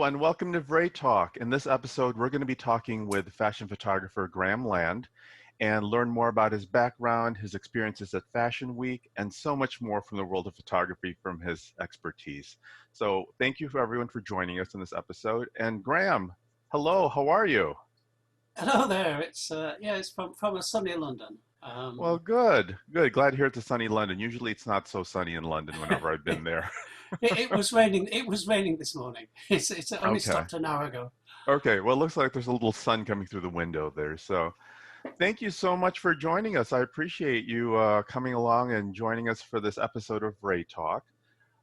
Hello and welcome to VRAI Talk. In this episode, we're going to be talking with fashion photographer Graham Land and learn more about his background, his experiences at Fashion Week, and so much more from the world of photography from his expertise. So thank you for everyone for joining us in this episode. And Graham, hello, how are you? Hello there. It's from a sunny London. Well, good, good. Glad to hear it's a sunny London. Usually it's not so sunny in London whenever I've been it, there. it was raining. It was raining this morning. It's only Okay. stopped an hour ago. Okay, well, it looks like there's a little sun coming through the window there. So thank you so much for joining us. I appreciate you coming along and joining us for this episode of Ray Talk.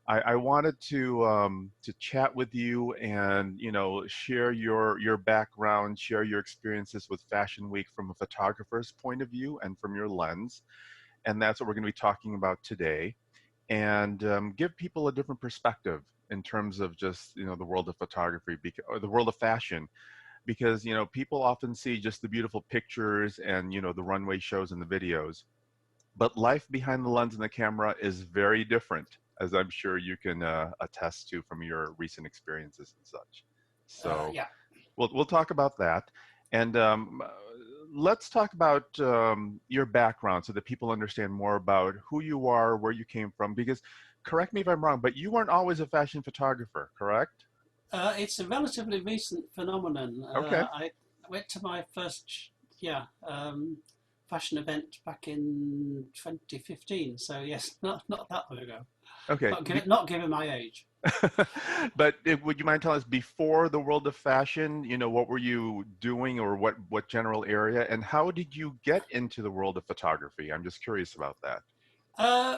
I wanted to chat with you and share your background, share your experiences with Fashion Week from a photographer's point of view and from your lens, and that's what we're going to be talking about today, and give people a different perspective in terms of just the world of photography or the world of fashion because people often see just the beautiful pictures and the runway shows and the videos, but life behind the lens and the camera is very different, as I'm sure you can attest to from your recent experiences and such. So Yeah. we'll talk about that, and let's talk about your background so that people understand more about who you are, where you came from, because correct me if I'm wrong, but you weren't always a fashion photographer, correct? It's a relatively recent phenomenon. Okay. I went to my first fashion event back in 2015. So yes, not that long ago. Okay. Not given my age. But would you mind telling us before the world of fashion, what were you doing or what general area, and how did you get into the world of photography? I'm just curious about that.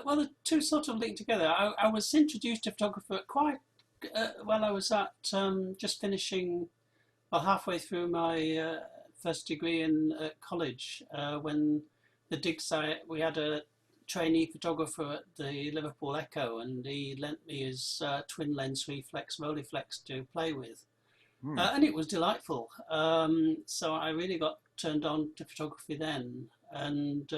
Well, the two sort of link together. I was introduced to photography quite well. I was at just finishing, well, halfway through my first degree in college when the dig site, we had a trainee photographer at the Liverpool Echo, and he lent me his twin lens reflex Rolleiflex to play with, Hmm. and it was delightful. So I really got turned on to photography then, and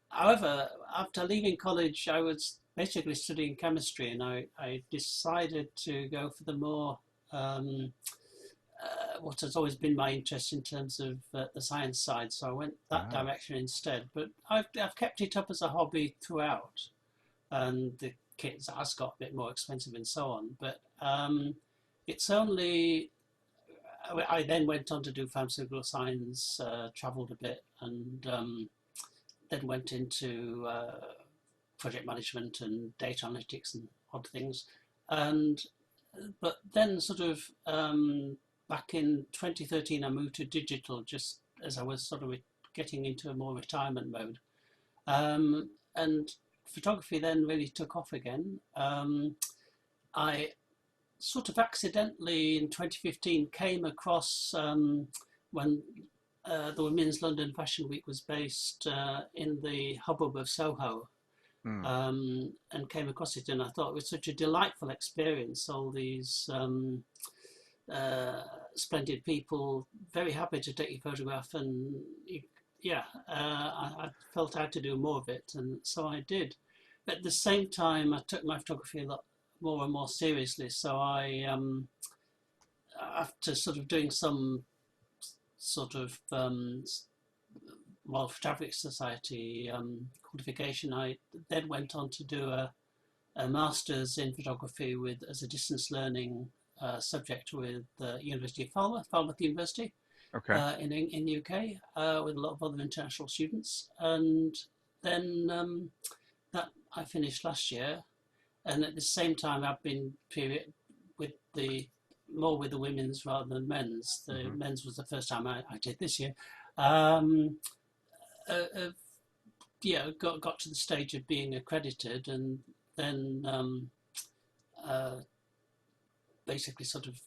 however, after leaving college, I was basically studying chemistry, and I decided to go for the more what has always been my interest in terms of the science side. So I went that Ah. direction instead. But I've kept it up as a hobby throughout, and the kit has got a bit more expensive and so on. But it's only I then went on to do pharmaceutical science, travelled a bit, and then went into project management and data analytics and odd things. And but then sort of back in 2013, I moved to digital just as I was sort of getting into a more retirement mode. And photography then really took off again. I sort of accidentally in 2015 came across when the Women's London Fashion Week was based in the hubbub of Soho, Hmm. and came across it, and I thought it was such a delightful experience. All these splendid people, very happy to take your photograph, and yeah, I felt I had to do more of it, and so I did. At the same time, I took my photography a lot more and more seriously. So I, after sort of doing some sort of Royal Photographic Society qualification, I then went on to do a master's in photography with as a distance learning subject with the University of Falmouth University Okay. in the UK, with a lot of other international students. And then that I finished last year, and at the same time I've been period with the more with the women's rather than men's. The Hmm. men's was the first time I did this year. Um, yeah, got to the stage of being accredited, and then uh, basically sort of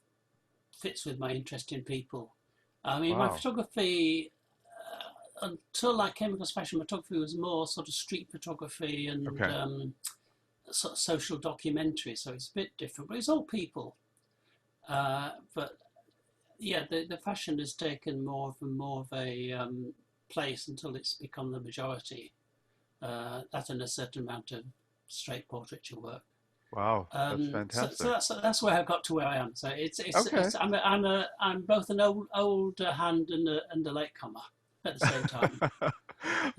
fits with my interest in people. I mean, my Wow. photography, until I came across fashion photography, was more sort of street photography and Okay. sort of social documentary. So it's a bit different, but it's all people. But yeah, the fashion has taken more of a place until it's become the majority. That and a certain amount of straight portraiture work. Wow, that's So fantastic. that's where I got to where I am. So Okay. I'm both an old hand and a latecomer at the same time.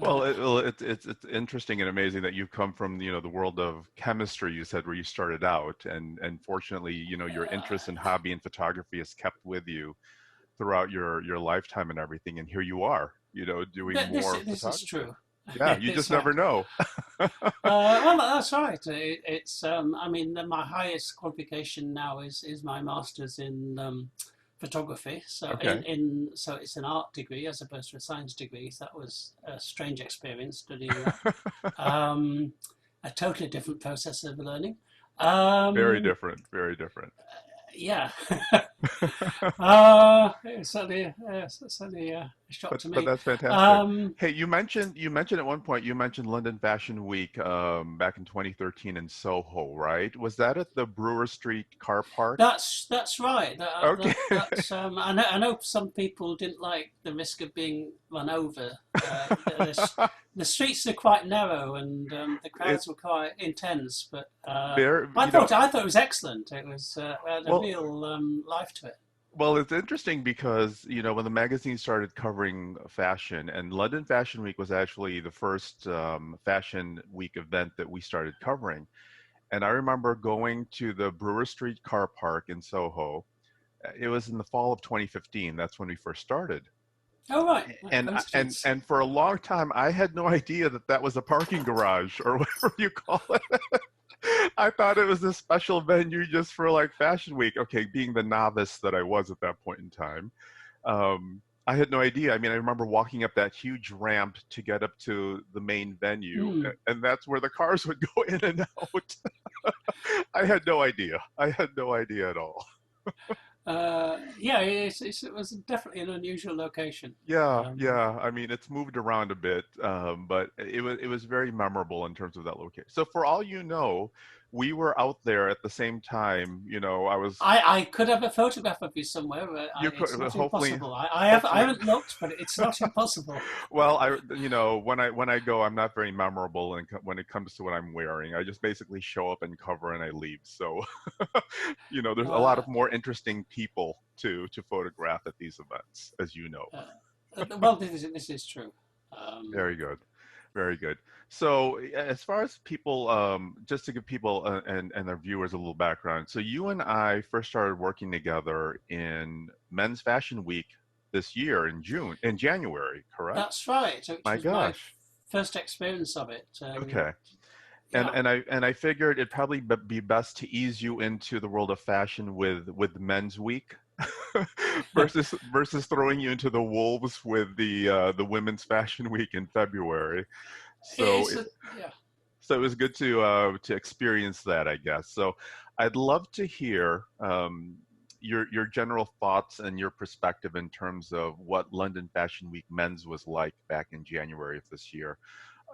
Uh, It's interesting and amazing that you've come from, the world of chemistry, you said, where you started out, and fortunately, your interest and hobby in photography has kept with you throughout your lifetime and everything, and here you are, doing more this is photography. true. Yeah, you It's just right. never know. Well, that's right. It's I mean, my highest qualification now is my master's in photography. So Okay. so it's an art degree as opposed to a science degree. So that was a strange experience studying that. Um, a totally different process of learning. Very Um, different, very different. yeah, it's certainly a shock to But me. that's fantastic. Um, Hey, you mentioned at one point you mentioned London Fashion Week back in 2013 in Soho, right? Was that at the Brewer Street car park? that's right. Okay. That's I know some people didn't like the risk of being run over. The streets are quite narrow and the It crowds were quite intense, but there, you know, I thought it was excellent. It was had a well, real life to it. well, it's interesting because, when the magazine started covering fashion, and London Fashion Week was actually the first fashion week event that we started covering. And I remember going to the Brewer Street car park in Soho. It was in the fall of 2015. That's when we first started. Oh right, And coincidence. and for a long time, I had no idea that that was a parking garage or whatever you call it. I thought it was a special venue just for like Fashion Week. Okay, being the novice that I was at that point in time, I had no idea. I mean, I remember walking up that huge ramp to get up to the main venue, Mm. and that's where the cars would go in and out. I had no idea. I had no idea at all. Yeah, it was definitely an unusual location. Yeah, Um, yeah. I mean, it's moved around a bit, but it was very memorable in terms of that location. So for all you know, we were out there at the same time. I was I could have a photograph of you somewhere. But you it's could not hopefully impossible. I hopefully haven't looked, but it's not impossible. well, when I go, I'm not very memorable and when it comes to what I'm wearing. I just basically show up and cover and I leave. So, there's a lot Uh, of more interesting people to photograph at these events, as you know. well, this is true. Very good. Very good. So, as far as people, just to give people and their viewers a little background, so you and I first started working together in Men's Fashion Week this year in January, correct? That's right, which My was my gosh. first experience of it. Okay. And Yeah, I figured it'd probably be best to ease you into the world of fashion with Men's Week versus throwing you into the wolves with the Women's Fashion Week in February. So it's a, yeah. So it was good to experience that, I guess. So I'd love to hear your general thoughts and your perspective in terms of what London Fashion Week Men's was like back in January of this year.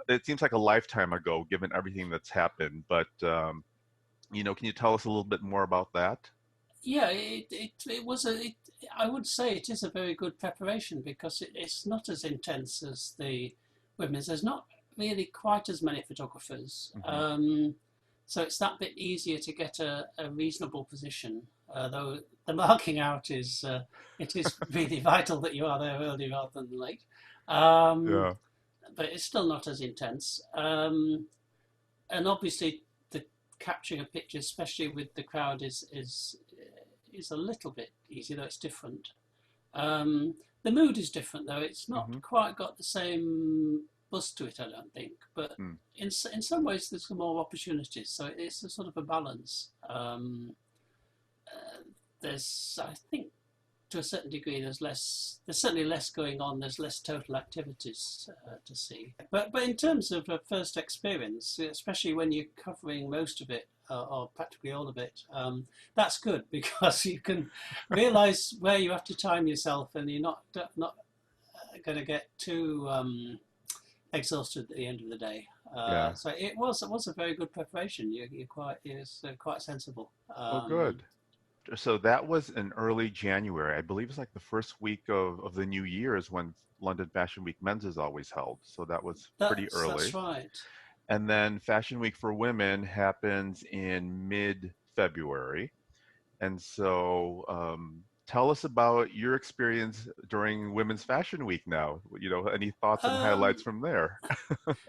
It seems like a lifetime ago, given everything that's happened. But can you tell us a little bit more about that? Yeah, it was I would say it is a very good preparation because it's not as intense as the women's. There's not really quite as many photographers, Hmm. so it's that bit easier to get a reasonable position. Though the marking out is it is really vital that you are there early rather than late, um, Yeah. but it's still not as intense. And obviously the capturing a picture, especially with the crowd, is a little bit easier, though it's different. The mood is different, though. It's not Hmm. quite got the same buzz to it, I don't think. But Mm. in some ways, there's some more opportunities. So it's a sort of a balance. There's, I think, to a certain degree, there's certainly less going on. There's less total activities to see. But in terms of a first experience, especially when you're covering most of it or practically all of it, that's good because you can realise where you have to time yourself, and you're not going to get too exhausted at the end of the day. Yeah. So it was a very good preparation. You're quite it's quite sensible. Well, good. So that was in early January. I believe it's like the first week of the new year is when London Fashion Week Men's is always held. So that was pretty That's early. right. And then Fashion Week for Women happens in mid-February. And so, tell us about your experience during Women's Fashion Week now. Any thoughts and highlights Um, from there?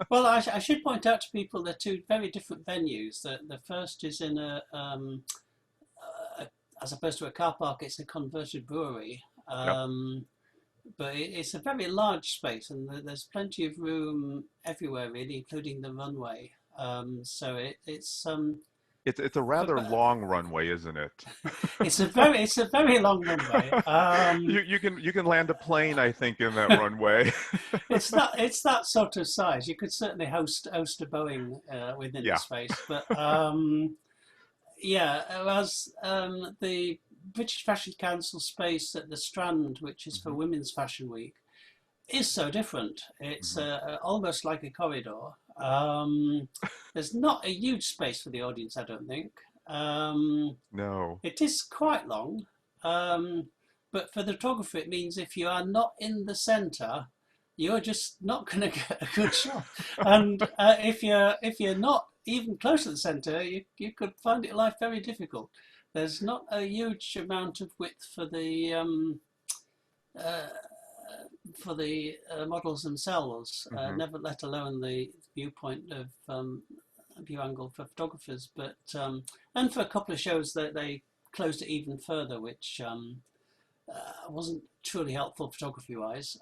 well, I should point out to people they're two very different venues. The first is in a, as opposed to a car park, it's a converted brewery. Yep. But it's a very large space, and there's plenty of room everywhere, really, including the runway. So It's a for, rather long runway, isn't it? it's a very long runway. You can land a plane, I think, in that runway. It's that sort of size. You could certainly host a Boeing within the Yeah. space, but yeah, whereas the British Fashion Council space at the Strand, which is for Hmm. Women's Fashion Week, is so different. It's Hmm. almost like a corridor. There's not a huge space for the audience, I don't think. Um, No. it is quite long, um, but for the photographer, it means if you are not in the centre, you're just not going to get a good shot. And if you're not even close to the centre, you could find it life very difficult. There's not a huge amount of width uh, for the models themselves, Hmm. never let alone the viewpoint of view angle for photographers. But and for a couple of shows that they closed it even further, which wasn't truly helpful photography wise.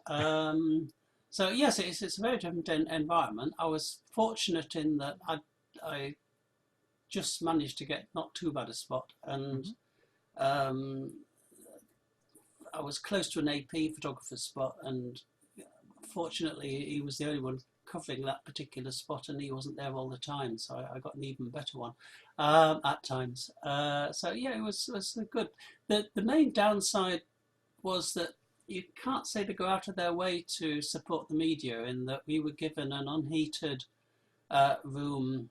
So yes, it's a very different environment. I was fortunate in that I just managed to get not too bad a spot, and Hmm. um, I was close to an AP photographer's spot, and fortunately, he was the only one covering that particular spot, and he wasn't there all the time, so I got an even better one at times. So yeah, it was good. The main downside was that you can't say they go out of their way to support the media, in that we were given an unheated room.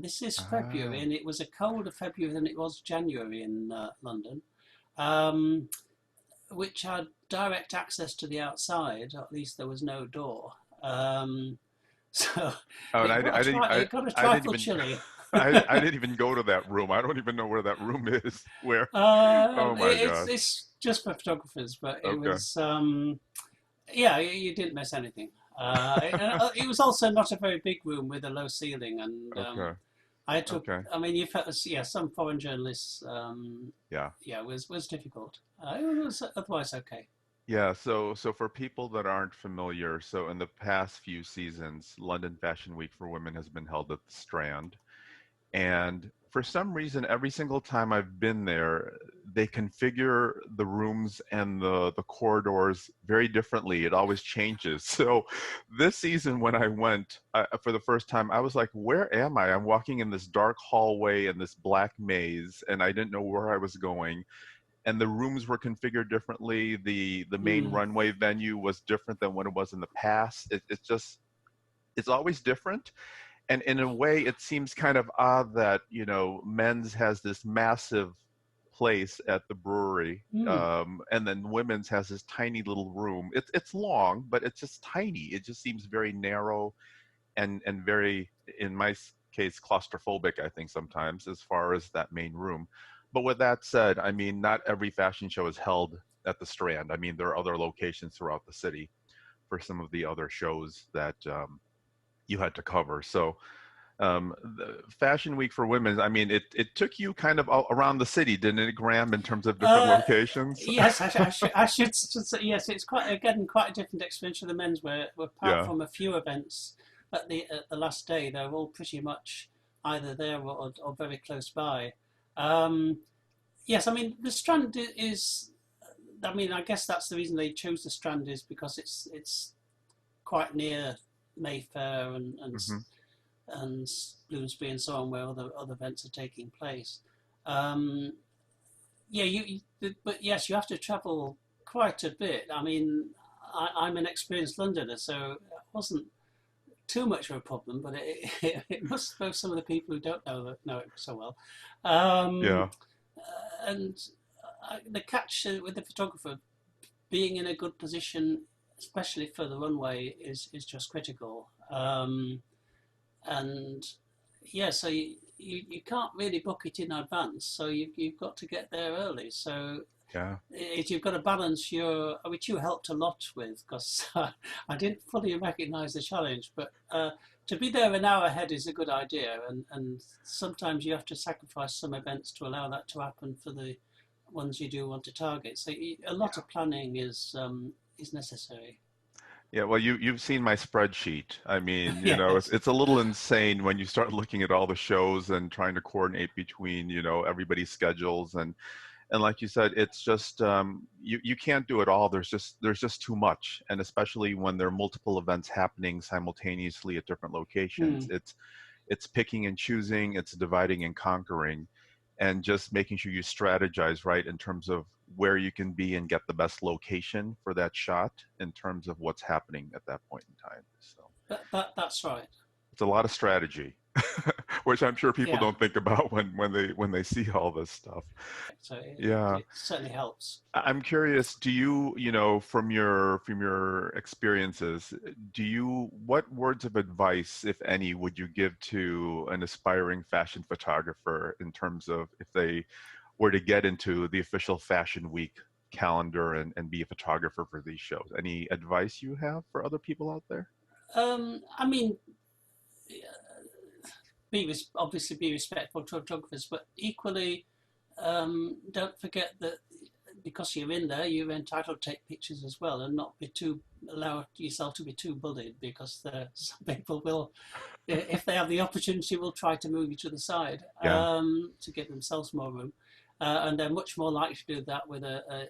This is February, Ah. and it was a colder February than it was January in London. Um, which had direct access to the outside. At least there was no door. Um, so Oh, and it got a I didn't trifle even, chilly. I didn't even go to that room. I don't even know where that room is. Where? Oh my gosh. It's just for photographers, but it Okay. was yeah, you didn't miss anything. It was also not a very big room with a low ceiling, and Okay. I had to. Okay. I mean, you've had, yeah, some foreign journalists. Yeah. Yeah, was difficult. It was otherwise okay. Yeah, so for people that aren't familiar, so in the past few seasons, London Fashion Week for Women has been held at the Strand. And for some reason, every single time I've been there, they configure the rooms and the corridors very differently. It always changes. So this season, when I went for the first time, I was like, where am I? I'm walking in this dark hallway in this black maze, and I didn't know where I was going. And the rooms were configured differently. The main Mm, runway venue was different than what it was in the past. It's just it's always different, and in a way it seems kind of odd that men's has this massive place at the brewery, mm, and then women's has this tiny little room. It's long, but it's just tiny. It just seems very narrow and very, in my case, claustrophobic, I think, sometimes, as far as that main room. But with that said, I mean, not every fashion show is held at the Strand. I mean, there are other locations throughout the city for some of the other shows that you had to cover. So the Fashion Week for Women, I mean, it took you kind of around the city, didn't it, Graham, in terms of different Uh, locations? yes, I should say yes. It's quite a different experience for the men's. Where apart Yeah. from a few events at the last day, they're all pretty much either there or very close by. Um, yes, I mean the Strand is. I mean, I guess that's the reason they chose the Strand, is because it's quite near Mayfair Hmm. and Bloomsbury and so on, where other events are taking place. Um, yeah, but yes, you have to travel quite a bit. I mean, I'm an experienced Londoner, so it wasn't too much of a problem, but it must for some of the people who don't know it so well. Um, Yeah. and the catch with the photographer being in a good position, especially for the runway, is just critical. and yeah, so you can't really book it in advance, so you've got to get there early. So Yeah. you've got to balance your, which you helped a lot with, because I didn't fully recognise the challenge, but to be there an hour ahead is a good idea, and sometimes you have to sacrifice some events to allow that to happen for the ones you do want to target. So a lot Yeah. of planning is necessary. Yeah, well, you've seen my spreadsheet. I mean, Yes. it's a little insane when you start looking at all the shows and trying to coordinate between, everybody's schedules and like you said, it's just you can't do it all. There's just too much, and especially when there are multiple events happening simultaneously at different locations, Mm. it's picking and choosing, it's dividing and conquering, and just making sure you strategize right in terms of where you can be and get the best location for that shot in terms of what's happening at that point in time. So That's right. it's a lot of strategy, which I'm sure people Yeah. don't think about when they see all this stuff. So Yeah. it certainly helps. I'm curious, do you, from your experiences, what words of advice, if any, would you give to an aspiring fashion photographer in terms of if they were to get into the official Fashion Week calendar and be a photographer for these shows? Any advice you have for other people out there? I mean, obviously be respectful to photographers, but equally, don't forget that because you're in there, you're entitled to take pictures as well, and not be too allow yourself to be too bullied, because some people will, if they have the opportunity, will try to move you to the side Yeah. to give themselves more room. And they're much more likely to do that with a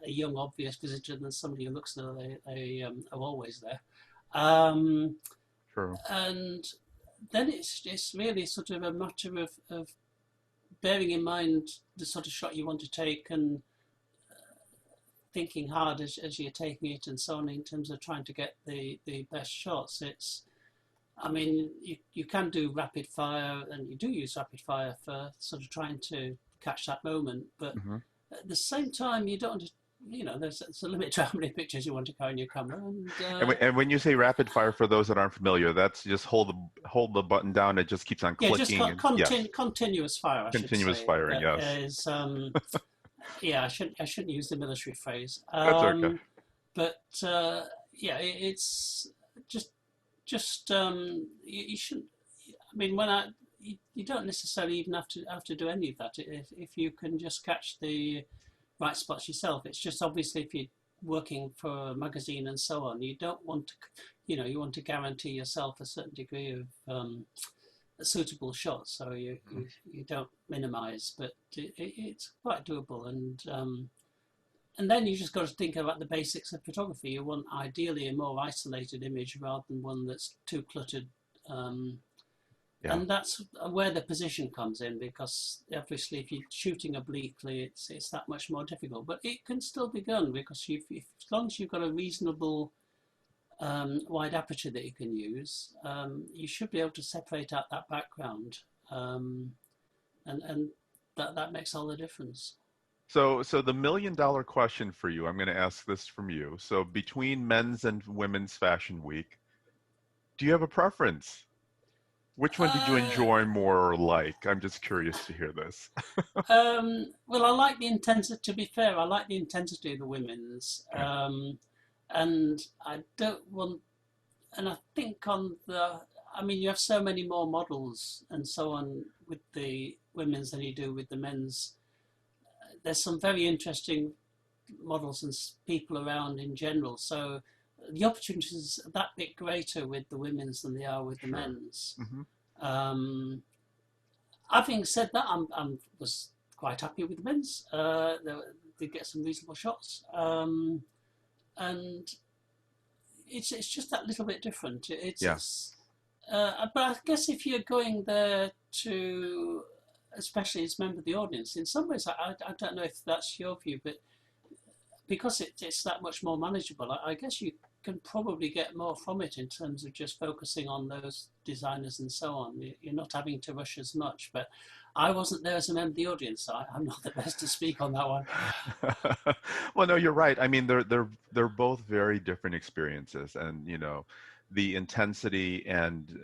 young, obvious visitor than somebody who looks like are always there. Um, True. and then it's really sort of a matter of bearing in mind the sort of shot you want to take, and thinking hard as you're taking it and so on, in terms of trying to get the best shots. I mean, you can do rapid fire, and you do use rapid fire for sort of trying to catch that moment, but Hmm. at the same time, you don't want to, there's a limit to how many pictures you want to carry in your camera, and And when you say rapid fire, for those that aren't familiar, that's just hold the button down. It just keeps on yeah, just clicking, and yes, continuous fire, I should continuous say. firing. That Yes, is, yeah, I shouldn't use the military phrase. that's okay. But yeah, it's just you shouldn't. I mean, you don't necessarily even have to do any of that if you can just catch the right spots yourself. It's just obviously if you're working for a magazine and so on, you don't want to, you want to guarantee yourself a certain degree of a suitable shot, so you don't minimise, but it's quite doable, and then you just got to think about the basics of photography. You want ideally a more isolated image rather than one that's too cluttered. Um, Yeah. and that's where the position comes in, because obviously if you're shooting obliquely, it's that much more difficult. But it can still be done, because as long as you've got a reasonable wide aperture that you can use, you should be able to separate out that background, um, and that makes all the difference. So the $1 million question for you, I'm going to ask this from you. So between men's and women's fashion week, do you have a preference? Which one did you Uh, enjoy more or like? I'm just curious to hear this. well, I like the intensity. To be fair, I like the intensity of the women's, Okay. and I don't want. And I think on the, I mean, you have so many more models and so on with the women's than you do with the men's. There's some very interesting models and people around in general. So the opportunities are that bit greater with the women's than they are with the Sure. men's. Hmm. Um, Having said that, was quite happy with the men's. They get some reasonable shots, and it's just that little bit different. Yeah. But I guess if you're going there to, especially as a member of the audience, in some ways, I don't know if that's your view, but because it's that much more manageable, I guess you can probably get more from it in terms of just focusing on those designers and so on. You're not having to rush as much. But I wasn't there as a member of the audience, so I'm not the best to speak on that one. Well, no, you're right. I mean, they're both very different experiences, and the intensity and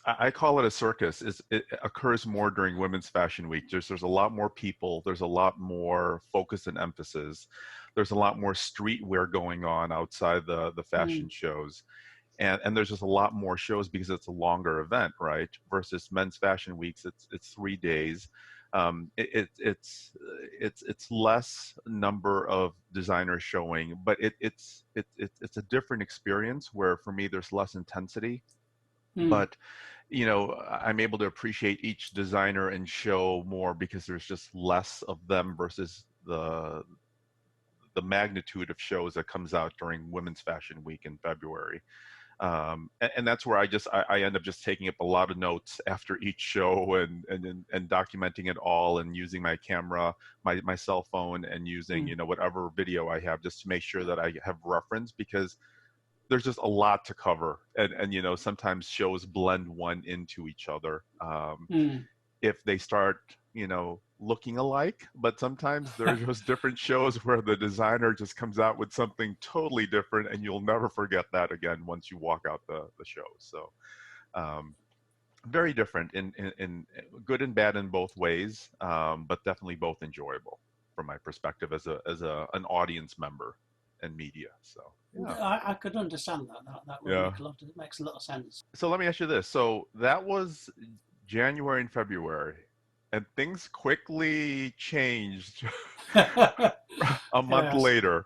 I call it a circus. It occurs more during Women's Fashion Week. There's a lot more people. There's a lot more focus and emphasis. There's a lot more streetwear going on outside the fashion Mm, shows, and there's just a lot more shows because it's a longer event, right? Versus Men's Fashion Weeks, it's 3 days. It's less number of designers showing, but it's a different experience where for me there's less intensity, mm, but I'm able to appreciate each designer and show more because there's just less of them versus the magnitude of shows that comes out during Women's Fashion Week in February. And that's where I end up just taking up a lot of notes after each show and documenting it all and using my camera, my cell phone, and using mm, whatever video I have just to make sure that I have reference, because there's just a lot to cover, and sometimes shows blend one into each other, mm. if they start looking alike, but sometimes there's just different shows where the designer just comes out with something totally different and you'll never forget that again once you walk out the show. So um, very different in good and bad in both ways, but definitely both enjoyable from my perspective as an audience member and media. So yeah. I could understand that. That would Yeah. make makes a lot of sense. So let me ask you this. So that was January and February, and things quickly changed a month Yes. later.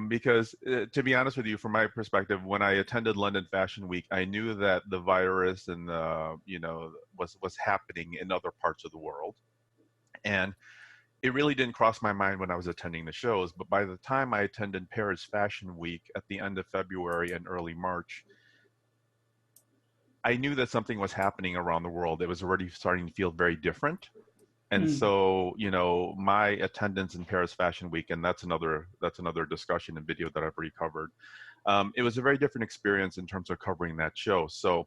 Because to be honest with you, from my perspective, when I attended London Fashion Week, I knew that the virus and was happening in other parts of the world, and it really didn't cross my mind when I was attending the shows. But by the time I attended Paris Fashion Week at the end of February and early March, I knew that something was happening around the world. It was already starting to feel very different. And Mm, so, my attendance in Paris Fashion Week, and that's another discussion and video that I've already covered. It was a very different experience in terms of covering that show. So,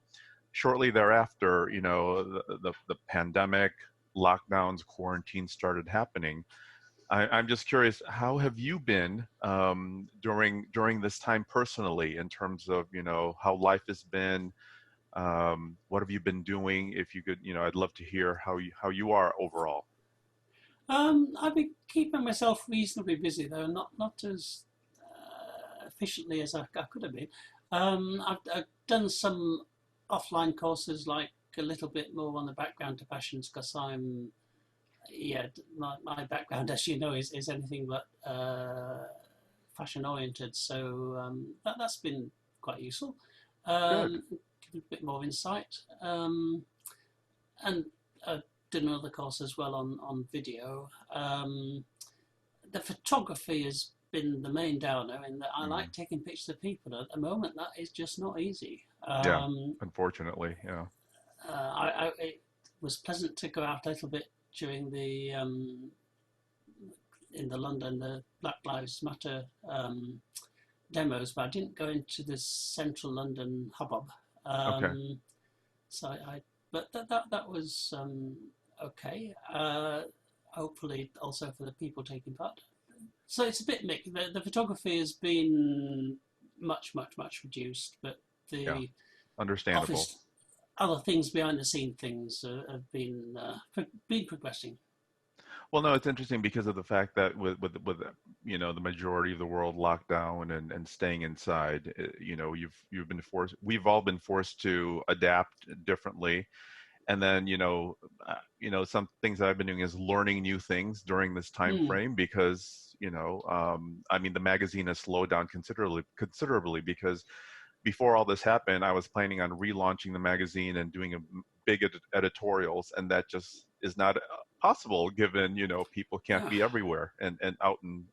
shortly thereafter, the pandemic, lockdowns, quarantine started happening. I'm just curious, how have you been during this time personally, in terms of how life has been? What have you been doing? If you could, I'd love to hear how you are overall. I've been keeping myself reasonably busy, though not as efficiently as I could have been. I've done some offline courses, like a little bit more on the background to passions, because yeah, my background, as you know, is anything but fashion oriented. So that's been quite useful. Good. Give a bit more insight. And I did another course as well on video. The photography has been the main downer, in that I Mm. like taking pictures of people. At the moment, that is just not easy. Yeah, unfortunately, yeah. It was pleasant to go out a little bit during the in the London, the Black Lives Matter demos, but I didn't go into the central London hubbub. Okay, Um, so but that was okay. Hopefully, also for the people taking part. So it's a bit mixed. The photography has been much reduced, but yeah, the understandable. office, other things behind the scene things have been progressing. Well, no, it's interesting because of the fact that with the majority of the world locked down and staying inside, you've been forced. We've all been forced to adapt differently, and then some things that I've been doing is learning new things during this time Mm, frame, because I mean, the magazine has slowed down considerably, because before all this happened, I was planning on relaunching the magazine and doing a big editorials, and that just is not possible, given people can't uh, be everywhere and out and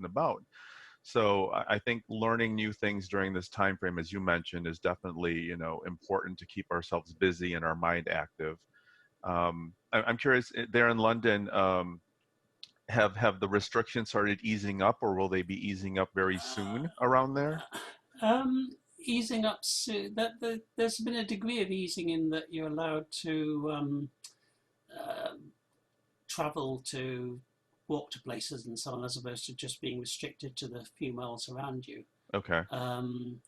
about. So I think learning new things during this time frame, as you mentioned, is definitely important to keep ourselves busy and our mind active. I'm curious, there in London, have the restrictions started easing up, or will they be easing up very soon around there? easing up. There's been a degree of easing in that you're allowed to uh, travel to walk to places and so on, as opposed to just being restricted to the few miles around you. Okay. Um,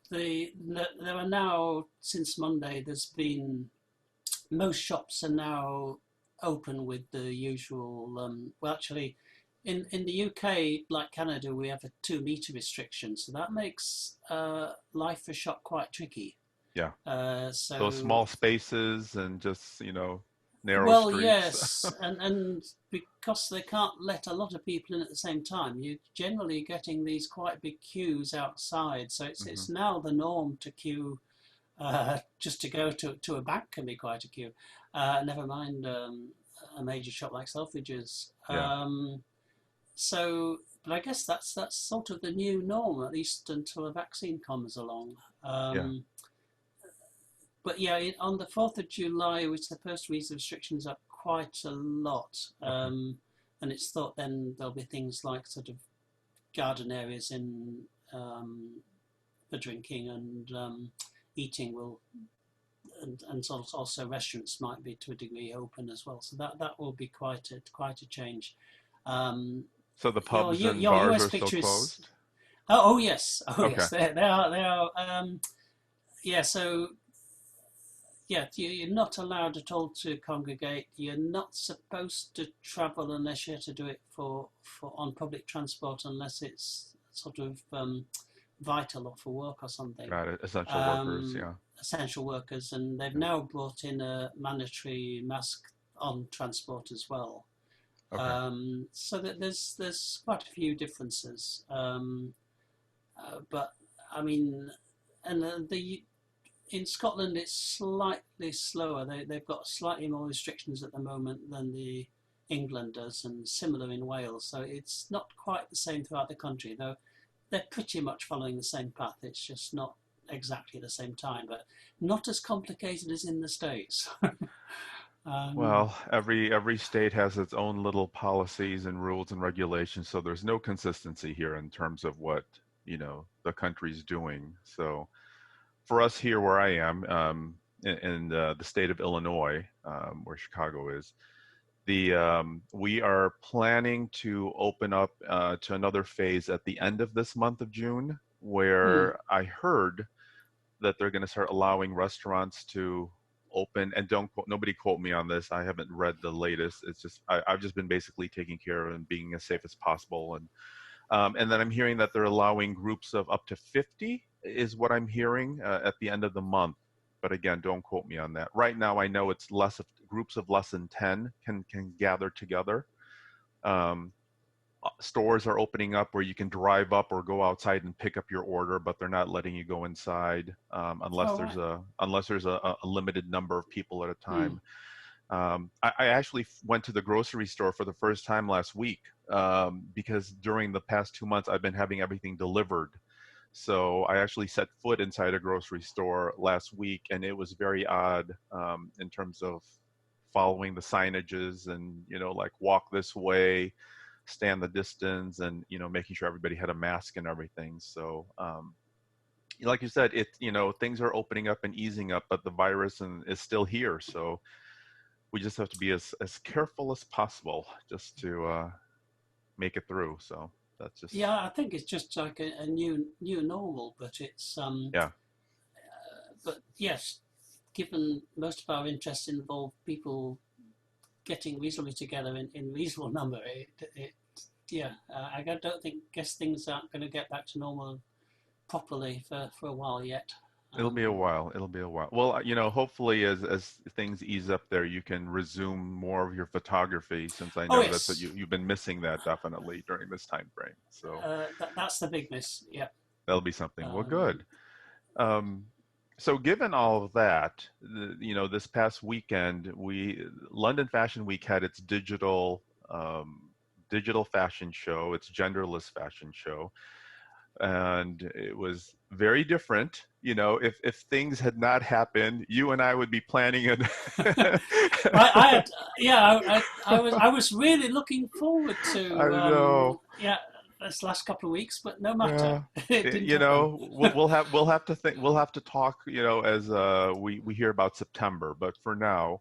there are now, since Monday, there's been, most shops are now open with the usual. Well, actually, in the UK, like Canada, we have a 2 meter restriction, so that makes life for shop quite tricky. Yeah. Those So, small spaces and just, narrow well, streets. yes, and because they can't let a lot of people in at the same time, you're generally getting these quite big queues outside. So Hmm. it's now the norm to queue. Just to go to a bank can be quite a queue. Never mind a major shop like Selfridges. Yeah. So, but I guess that's sort of the new norm, at least until a vaccine comes along. Yeah. Um, but yeah, on the 4th of July, which the first ease restrictions up quite a lot. Okay. And it's thought then there'll be things like sort of garden areas in for drinking and eating will, and also restaurants might be to a degree open as well. So that will be quite a change. Um, So the your, pubs your and your bars US are still picture is, closed? oh yes, Okay. they are yeah. So yeah, you're not allowed at all to congregate. You're not supposed to travel unless you have to do it for on public transport, unless it's sort of vital or for work or something. Got it. Essential workers. Um, Yeah. essential workers, and they've Yeah. now brought in a mandatory mask on transport as well. Okay. So that there's quite a few differences, but I mean, and the in Scotland it's slightly slower. They've got slightly more restrictions at the moment than the England does, and similar in Wales. So it's not quite the same throughout the country, though they're pretty much following the same path. It's just not exactly the same time, but not as complicated as in the States. um, Well, every state has its own little policies and rules and regulations, so there's no consistency here in terms of what, the country's doing. So for us here where I am, in the state of Illinois, where Chicago is, we are planning to open up to another phase at the end of this month of June, hmm. where I heard that they're going to start allowing restaurants to open. And don't quote, nobody quote me on this. I haven't read the latest. It's just I've just been basically taking care of and being as safe as possible. And then I'm hearing that they're allowing groups of up to 50 is what I'm hearing at the end of the month. But again, don't quote me on that. Right now, I know it's less of groups of less than 10 can gather together. Um, Stores are opening up where you can drive up or go outside and pick up your order, but they're not letting you go inside unless Oh, there's right. a limited number of people at a Hmm. time. I actually went to the grocery store for the first time last week because during the past 2 months I've been having everything delivered. So I actually set foot inside a grocery store last week, and it was very odd in terms of following the signages and like walk this way, stand the distance, and making sure everybody had a mask and everything. So like you said, things are opening up and easing up, but the virus is still here. So we just have to be as careful as possible just to make it through. So that's just, Yeah, I think it's just like a new normal, but it's yeah. but yes, given most of our interests involve people getting reasonably together in reasonable number, it yeah, I don't think guess things aren't going to get back to normal properly for a while yet. It'll be a Um, while. It'll be a while. Well, hopefully as things ease up there, you can resume more of your photography, since I oh know that's what yes, you've been missing that definitely during this time frame. So that's the big miss. Yeah. that'll be something. Well, Um, good. Um, so given all of that, this past weekend, London Fashion Week had its digital fashion show, its genderless fashion show, and it was very different. If things had not happened, you and I would be planning it. I had, yeah, I was really looking forward I to, know. yeah, this last couple of weeks, but no matter, Yeah. it didn't happen. We'll have to talk, as we hear about September. But for now,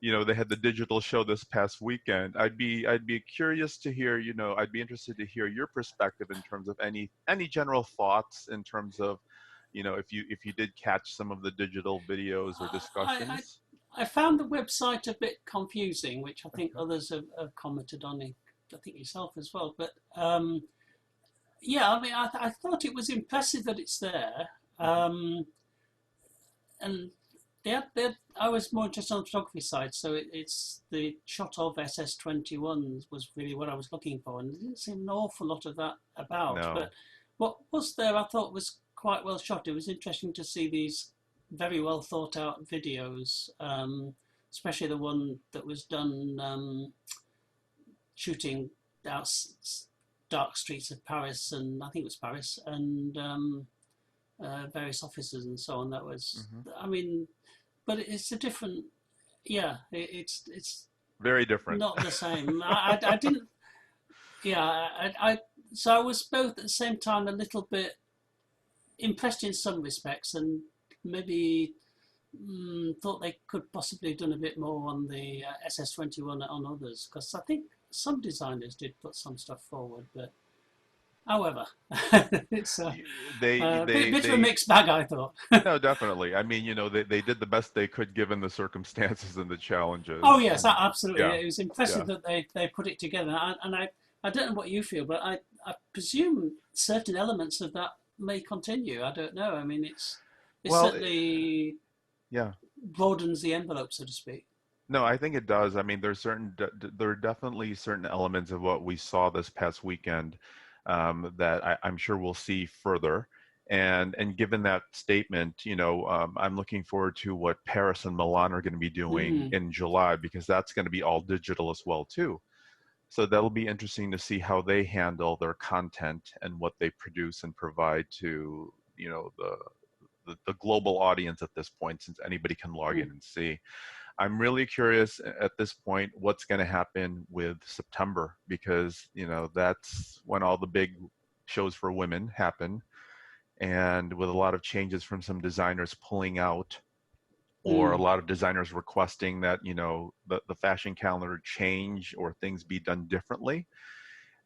they had the digital show this past weekend. I'd be curious to hear, I'd be interested to hear your perspective in terms of any general thoughts in terms of, if you did catch some of the digital videos or I, discussions. I found the website a bit confusing, which I think Okay. others have commented on. I think yourself as well. But yeah, I mean, I thought it was impressive that it's there. Um, and I was more interested on the photography side, so it's the shot of SS-21 was really what I was looking for, and there didn't seem an awful lot of that about. No. But what was there, I thought was quite well shot. It was interesting to see these very well thought out videos, especially the one that was done shooting out dark streets of Paris, and I think it was Paris, and various offices and so on. That was, Hmm. I mean, but it's a different, yeah, it's Very different. not the same. I didn't, yeah, so I was both at the same time a little bit impressed in some respects, and maybe thought they could possibly have done a bit more on the SS-21 on others, because I think some designers did put some stuff forward, but however, it's a they they bit of a they mixed bag, I thought. No, definitely. I mean, they did the best they could given the circumstances and the Oh challenges. yes, And absolutely. yeah, It was yeah. impressive that they put it together. I don't know what you feel, but I presume certain elements of that may continue. I don't know. I mean, it Well, certainly yeah. broadens the envelope, so to speak. No, I think it does. I mean, there are definitely certain elements of what we saw this past weekend that I'm sure we'll see further. And given that statement, I'm looking forward to what Paris and Milan are going to be doing Mm, in July because that's going to be all digital as well too. So that'll be interesting to see how they handle their content and what they produce and provide to, the global audience at this point, since anybody can log mm, in and see. I'm really curious at this point what's going to happen with September because that's when all the big shows for women happen, and with a lot of changes from some designers pulling out or a mm, lot of designers requesting that the fashion calendar change or things be done differently.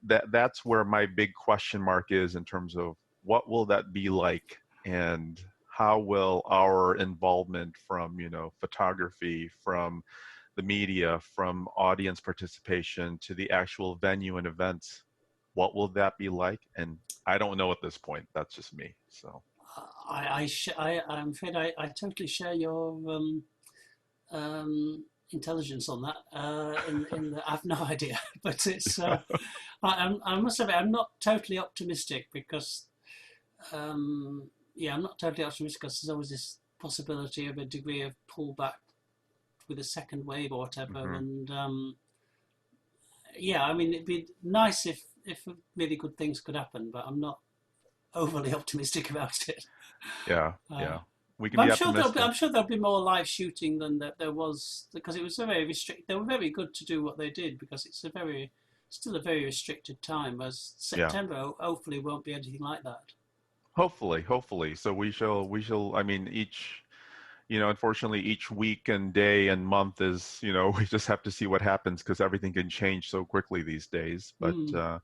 That's where my big question mark is in terms of what will that be like, and how will our involvement from photography, from the media, from audience participation to the actual venue and events, what will that be like? And I don't know at this point. That's just me. So I'm afraid I totally share your intelligence on that. I have no idea, but it's I must admit I'm not totally optimistic because yeah, I'm not totally optimistic because there's always this possibility of a degree of pullback with a second wave or whatever. hmm. And yeah, I mean, it'd be nice if really good things could happen, but I'm not overly optimistic about it. Yeah, Uh, yeah, we can but be optimistic. I'm sure there'll be more live shooting than there was because it was a very restricted. They were very good to do what they did because it's still a very restricted time. Whereas Yeah, September hopefully won't be anything like that. hopefully. So we shall. I mean, unfortunately, each week and day and month is, we just have to see what happens because everything can change so quickly these days. But Mm.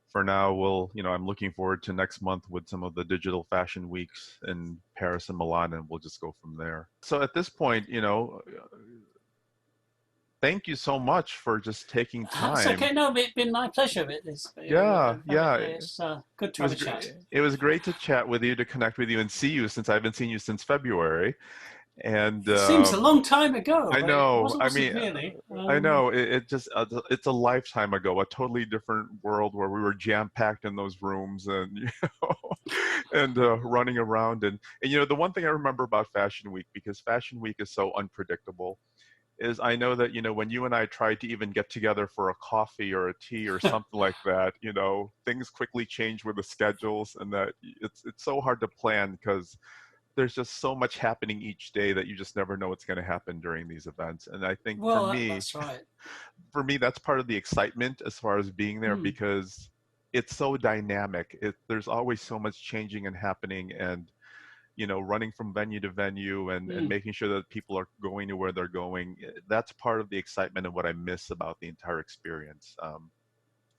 for now, I'm looking forward to next month with some of the digital fashion weeks in Paris and Milan, and we'll just go from there. So at this point, thank you so much for just taking It's okay. time. No, it's been my pleasure. Yeah, yeah. It's good It to have was a chat. it was great to chat with you, to connect with you, and see you since I haven't seen you since February. And It seems a long time ago, I but it know. I wasn't mean, really. I know it just it's a lifetime ago, a totally different world where we were jam packed in those rooms and know, and running around and the one thing I remember about Fashion Week, because Fashion Week is so unpredictable, is I know that when you and I tried to even get together for a coffee or a tea or something like that, things quickly change with the schedules, and that it's so hard to plan because there's just so much happening each day that you just never know what's going to happen during these events. And I think for Well, me, that's right. that's part of the excitement as far as being there, Mm, because it's so dynamic. There's always so much changing and happening, and running from venue to venue and mm. making sure that people are going to where they're going. That's part of the excitement and what I miss about the entire experience,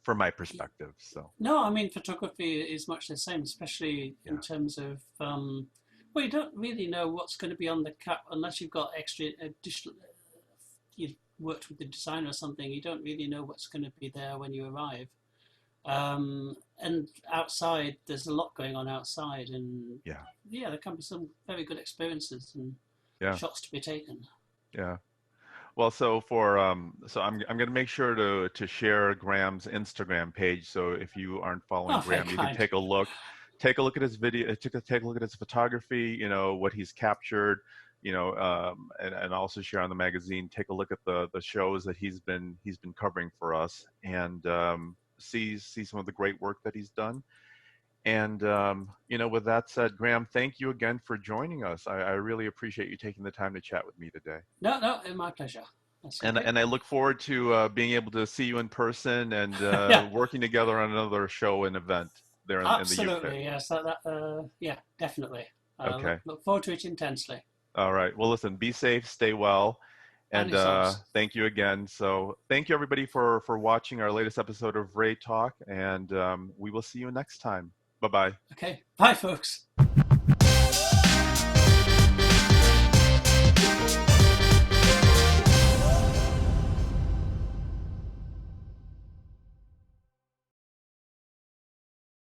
from my perspective. So No, I mean photography is much the same, especially in yeah. terms of Well, you don't really know what's going to be on the cap unless you've got extra additional. You've worked with the designer or something. You don't really know what's going to be there when you arrive. And outside, there's a lot going on outside, and Yeah. yeah, there can be some very good experiences and Yeah. shots to be taken. Yeah. Well, so I'm going to make sure to share Graham's Instagram page. So if you aren't following Oh, very Graham, you can kind. take a look at his video, take a look at his photography. You know what he's captured. And also share on the magazine. Take a look at the shows that he's been covering for us, and see some of the great work that he's done. And with that said, Graham, thank you again for joining us. I really appreciate you taking the time to chat with me today. No, no, my pleasure. That's And okay. and I look forward to being able to see you in person and Yeah, working together on another show and event there in the UK. absolutely. Yes, yeah, definitely. Okay. Look forward to it intensely. All right. Well, listen, be safe, stay well, And and yourselves. thank you again. So thank you everybody for watching our latest episode of VRAI Talk, and we will see you next time. Bye bye. Okay, bye, folks.